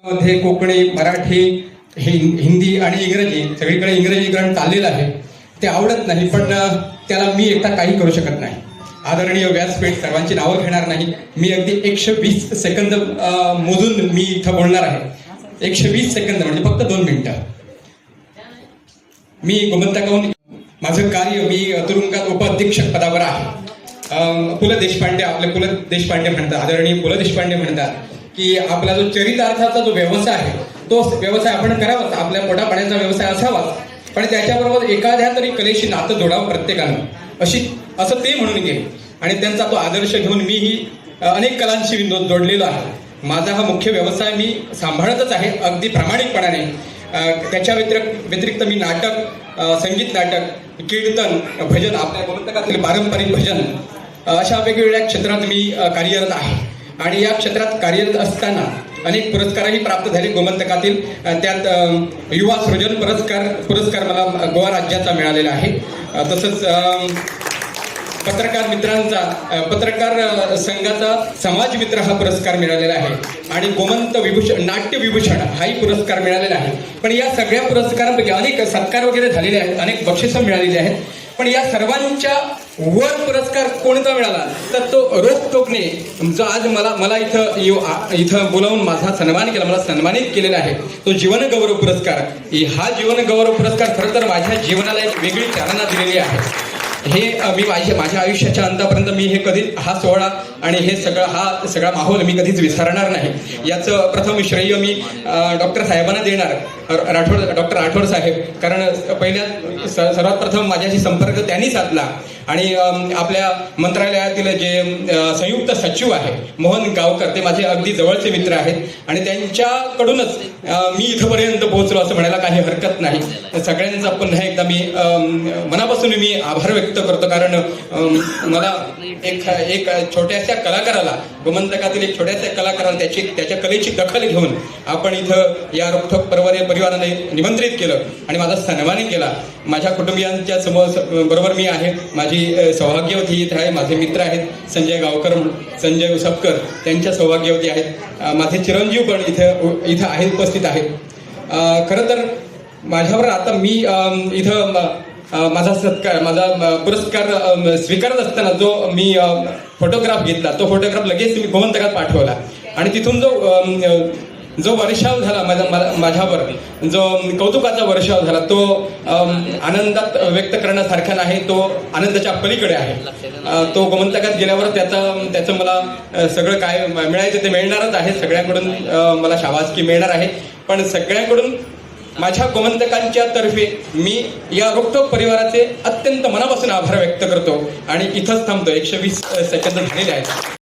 मध्ये कोकणी, मराठी, हिंदी आणि इंग्रजी सगळीकडे इंग्रजीकरण चाललेलं आहे. ते आवडत नाही, पण त्याला मी एकटा काही करू शकत नाही. आदरणीय व्यासपीठ, सर्वांची नावं घेणार नाही. मी अगदी 120 सेकंद मोजून मी इथं बोलणार आहे. 120 सेकंद म्हणजे फक्त 2 मिनिटं. मी गोमंतकाहून माझं कार्य, मी तुरुंगात उपाधीक्षक पदावर आहे. पु ल देशपांडे, आपले पु ल देशपांडे म्हणतात, आदरणीय पु ल देशपांडे म्हणतात की आपला जो चरितार्थाचा जो व्यवसाय आहे तो व्यवसाय आपण करावाच, आपल्या पोटापाण्याचा व्यवसाय असावाच, पण त्याच्याबरोबर एखाद्या तरी कलेशी नातं जोडावं प्रत्येकानं, असं ते म्हणून गेले. आणि त्यांचा तो आदर्श घेऊन मीही अनेक कलांशी जोडलेलो आहे. माझा हा मुख्य व्यवसाय मी सांभाळतच आहे अगदी प्रामाणिकपणाने. त्याच्या व्यतिरिक्त मी नाटक, संगीत नाटक, कीर्तन, भजन, आपल्या गोमंतकातील पारंपरिक भजन, अशा वेगवेगळ्या क्षेत्रात मी कार्यरत आहे. आणि या क्षेत्रात कार्यरत असताना अनेक पुरस्कारही प्राप्त झाले गोमंतकातील. त्यात युवा सृजन पुरस्कार मला गोवा राज्याचा मिळालेला आहे. तसंच पत्रकार मित्रांचा, पत्रकार संघाचा समाज मित्र हा पुरस्कार मिळालेला आहे. आणि गोमंत विभूषण, नाट्य विभूषण हाही पुरस्कार मिळालेला आहे. पण या सगळ्या पुरस्कारांपैकी अनेक सत्कार वगैरे झालेले आहेत, अनेक बक्षिसं मिळालेली आहेत. पण या सर्वांच्या वर पुरस्कार कोणता मिळाला तर तो रोखटोकने जो आज मला इथं बोलावून माझा सन्मान केला, मला सन्मानित केलेला आहे, तो जीवन गौरव पुरस्कार. हा जीवन गौरव पुरस्कार खरं तर माझ्या जीवनाला एक वेगळी चालना दिलेली आहे. हे मी माझ्या आयुष्याच्या अंतापर्यंत मी हे कधी, हा सोहळा आणि हे सगळा माहोल मी कधीच विसरणार नाही. याचं प्रथम श्रेय मी डॉक्टर साहेबांना देणार, डॉक्टर राठोड साहेब. कारण सर्वात प्रथम माझ्याशी संपर्क त्यांनी साधला. आणि आपल्या मंत्रालयातील जे संयुक्त सचिव आहे मोहन गावकर, ते माझे अगदी जवळचे मित्र आहेत. आणि त्यांच्याकडूनच मी इथंपर्यंत पोहोचलो असं म्हणायला काही हरकत नाही. सगळ्यांचा पुन्हा एकदा मी मनापासून मी आभार व्यक्त करतो. कारण मला एक छोट्याशा कलाकाराला, गोमंतकातील एक छोट्याशा कलाकाराला त्याच्या कलेची दखल घेऊन आपण इथं या रोखठोक परिवाराने निमंत्रित केलं आणि माझा सन्मान केला. माझ्या कुटुंबियांच्या बरोबर मी आहे. माझी सौभाग्यवती इथे आहे, माझे मित्र आहेत संजय गावकर, संजय उसपकर, त्यांच्या सौभाग्यवती आहेत. माझे चिरंजीव पण इथं आहेत, उपस्थित आहेत. खरं तर माझ्यावर आता मी इथं माझा पुरस्कार स्वीकारत असताना जो मी फोटोग्राफ घेतला, तो फोटोग्राफ लगेच मी गोमंतकात पाठवला. आणि तिथून जो वर्षाव झाला माझ्यावर, जो कौतुकाचा वर्षाव झाला, तो आनंदात व्यक्त करण्यासारखा नाही, तो आनंदाच्या पलीकडे आहे. तो गोमंतकात गेल्यावर त्याचं मला सगळं काय मिळायचं ते मिळणारच आहे. सगळ्यांकडून मला शाबासकी मिळणार आहे. पण सगळ्यांकडून माझ्या गोमंतकांच्या तर्फे मी या रोखठोक परिवाराचे अत्यंत मनापासून आभार व्यक्त करतो आणि इथंच थांबतो. 120 सेकंद झालेले आहेत.